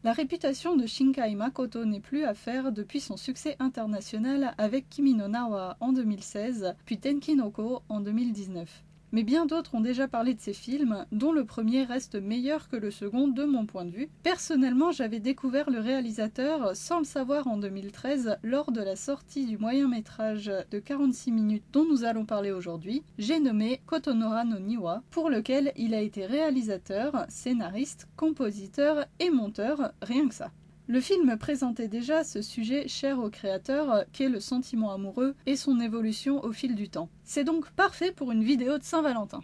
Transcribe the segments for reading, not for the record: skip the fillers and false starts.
La réputation de Shinkai Makoto n'est plus à faire depuis son succès international avec Kimi no Na wa en 2016, puis Tenki no Ko en 2019. Mais bien d'autres ont déjà parlé de ces films, dont le premier reste meilleur que le second de mon point de vue. Personnellement, j'avais découvert le réalisateur sans le savoir en 2013 lors de la sortie du moyen-métrage de 46 minutes dont nous allons parler aujourd'hui. J'ai nommé Kotonora no Niwa, pour lequel il a été réalisateur, scénariste, compositeur et monteur, rien que ça. Le film présentait déjà ce sujet cher au créateur qu'est le sentiment amoureux et son évolution au fil du temps. C'est donc parfait pour une vidéo de Saint-Valentin.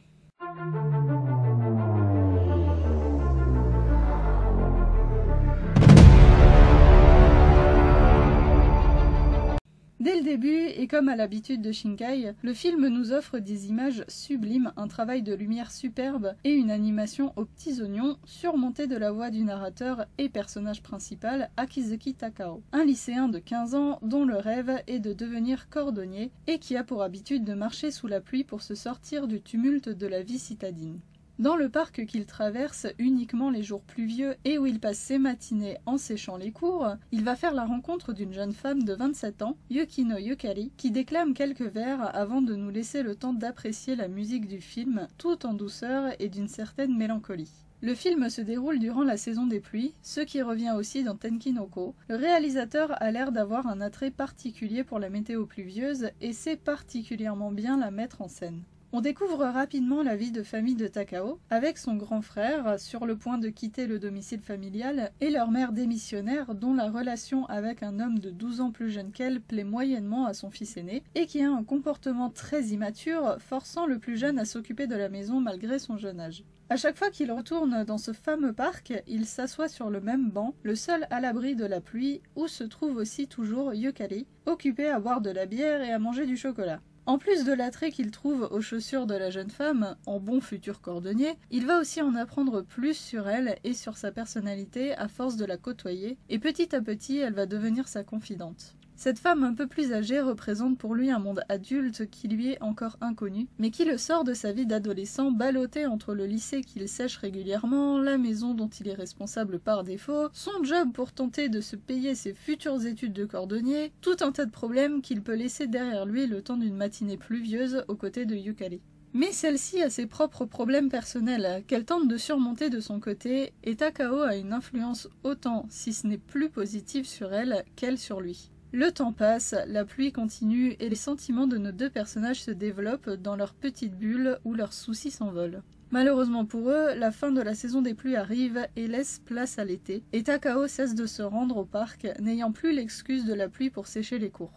Dès le début, et comme à l'habitude de Shinkai, le film nous offre des images sublimes, un travail de lumière superbe et une animation aux petits oignons, surmontée de la voix du narrateur et personnage principal, Akizuki Takao. Un lycéen de 15 ans dont le rêve est de devenir cordonnier et qui a pour habitude de marcher sous la pluie pour se sortir du tumulte de la vie citadine. Dans le parc qu'il traverse uniquement les jours pluvieux et où il passe ses matinées en séchant les cours, il va faire la rencontre d'une jeune femme de 27 ans, Yukino Yukari, qui déclame quelques vers avant de nous laisser le temps d'apprécier la musique du film, tout en douceur et d'une certaine mélancolie. Le film se déroule durant la saison des pluies, ce qui revient aussi dans Tenki no Ko. Le réalisateur a l'air d'avoir un attrait particulier pour la météo pluvieuse et sait particulièrement bien la mettre en scène. On découvre rapidement la vie de famille de Takao, avec son grand frère sur le point de quitter le domicile familial et leur mère démissionnaire dont la relation avec un homme de 12 ans plus jeune qu'elle plaît moyennement à son fils aîné et qui a un comportement très immature, forçant le plus jeune à s'occuper de la maison malgré son jeune âge. À chaque fois qu'il retourne dans ce fameux parc, il s'assoit sur le même banc, le seul à l'abri de la pluie, où se trouve aussi toujours Yukari, occupé à boire de la bière et à manger du chocolat. En plus de l'attrait qu'il trouve aux chaussures de la jeune femme, en bon futur cordonnier, il va aussi en apprendre plus sur elle et sur sa personnalité à force de la côtoyer, et petit à petit elle va devenir sa confidente. Cette femme un peu plus âgée représente pour lui un monde adulte qui lui est encore inconnu, mais qui le sort de sa vie d'adolescent ballotté entre le lycée qu'il sèche régulièrement, la maison dont il est responsable par défaut, son job pour tenter de se payer ses futures études de cordonnier, tout un tas de problèmes qu'il peut laisser derrière lui le temps d'une matinée pluvieuse aux côtés de Yukari. Mais celle-ci a ses propres problèmes personnels qu'elle tente de surmonter de son côté, et Takao a une influence autant, si ce n'est plus positive sur elle, qu'elle sur lui. Le temps passe, la pluie continue et les sentiments de nos deux personnages se développent dans leur petite bulle où leurs soucis s'envolent. Malheureusement pour eux, la fin de la saison des pluies arrive et laisse place à l'été, et Takao cesse de se rendre au parc, n'ayant plus l'excuse de la pluie pour sécher les cours.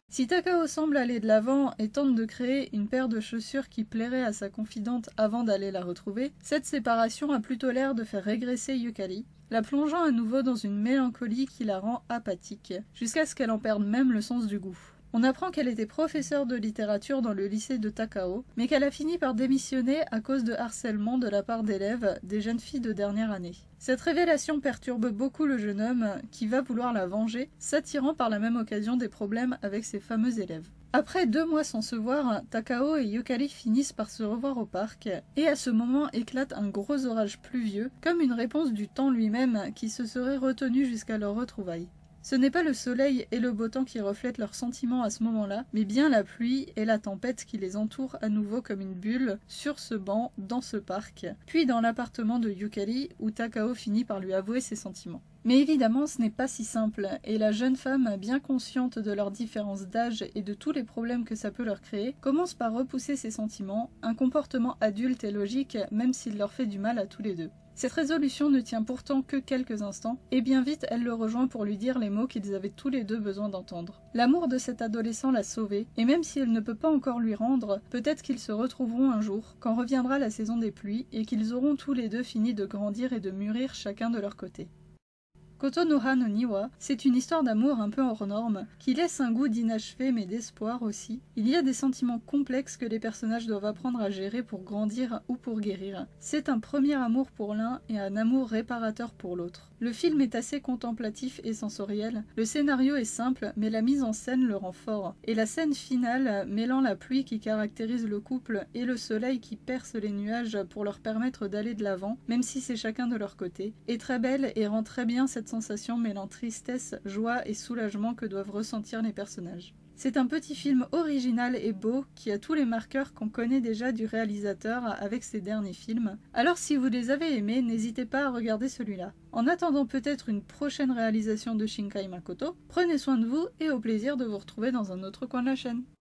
Si Takao semble aller de l'avant et tente de créer une paire de chaussures qui plairait à sa confidente avant d'aller la retrouver, cette séparation a plutôt l'air de faire régresser Yukari, la plongeant à nouveau dans une mélancolie qui la rend apathique, jusqu'à ce qu'elle en perde même le sens du goût. On apprend qu'elle était professeure de littérature dans le lycée de Takao, mais qu'elle a fini par démissionner à cause de harcèlement de la part d'élèves, des jeunes filles de dernière année. Cette révélation perturbe beaucoup le jeune homme, qui va vouloir la venger, s'attirant par la même occasion des problèmes avec ses fameux élèves. Après 2 mois sans se voir, Takao et Yukari finissent par se revoir au parc, et à ce moment éclate un gros orage pluvieux, comme une réponse du temps lui-même qui se serait retenu jusqu'à leur retrouvaille. Ce n'est pas le soleil et le beau temps qui reflètent leurs sentiments à ce moment-là, mais bien la pluie et la tempête qui les entourent à nouveau comme une bulle, sur ce banc, dans ce parc, puis dans l'appartement de Yukari où Takao finit par lui avouer ses sentiments. Mais évidemment, ce n'est pas si simple, et la jeune femme, bien consciente de leur différence d'âge et de tous les problèmes que ça peut leur créer, commence par repousser ses sentiments, un comportement adulte et logique, même s'il leur fait du mal à tous les deux. Cette résolution ne tient pourtant que quelques instants, et bien vite elle le rejoint pour lui dire les mots qu'ils avaient tous les deux besoin d'entendre. L'amour de cet adolescent l'a sauvée, et même si elle ne peut pas encore lui rendre, peut-être qu'ils se retrouveront un jour, quand reviendra la saison des pluies, et qu'ils auront tous les deux fini de grandir et de mûrir chacun de leur côté. Kotonoha no Niwa, c'est une histoire d'amour un peu hors norme, qui laisse un goût d'inachevé mais d'espoir aussi. Il y a des sentiments complexes que les personnages doivent apprendre à gérer pour grandir ou pour guérir. C'est un premier amour pour l'un et un amour réparateur pour l'autre. Le film est assez contemplatif et sensoriel, le scénario est simple mais la mise en scène le rend fort. Et la scène finale, mêlant la pluie qui caractérise le couple et le soleil qui perce les nuages pour leur permettre d'aller de l'avant, même si c'est chacun de leur côté, est très belle et rend très bien cette sensation mêlant tristesse, joie et soulagement que doivent ressentir les personnages. C'est un petit film original et beau qui a tous les marqueurs qu'on connaît déjà du réalisateur avec ses derniers films. Alors si vous les avez aimés, n'hésitez pas à regarder celui-là. En attendant peut-être une prochaine réalisation de Shinkai Makoto, prenez soin de vous et au plaisir de vous retrouver dans un autre coin de la chaîne.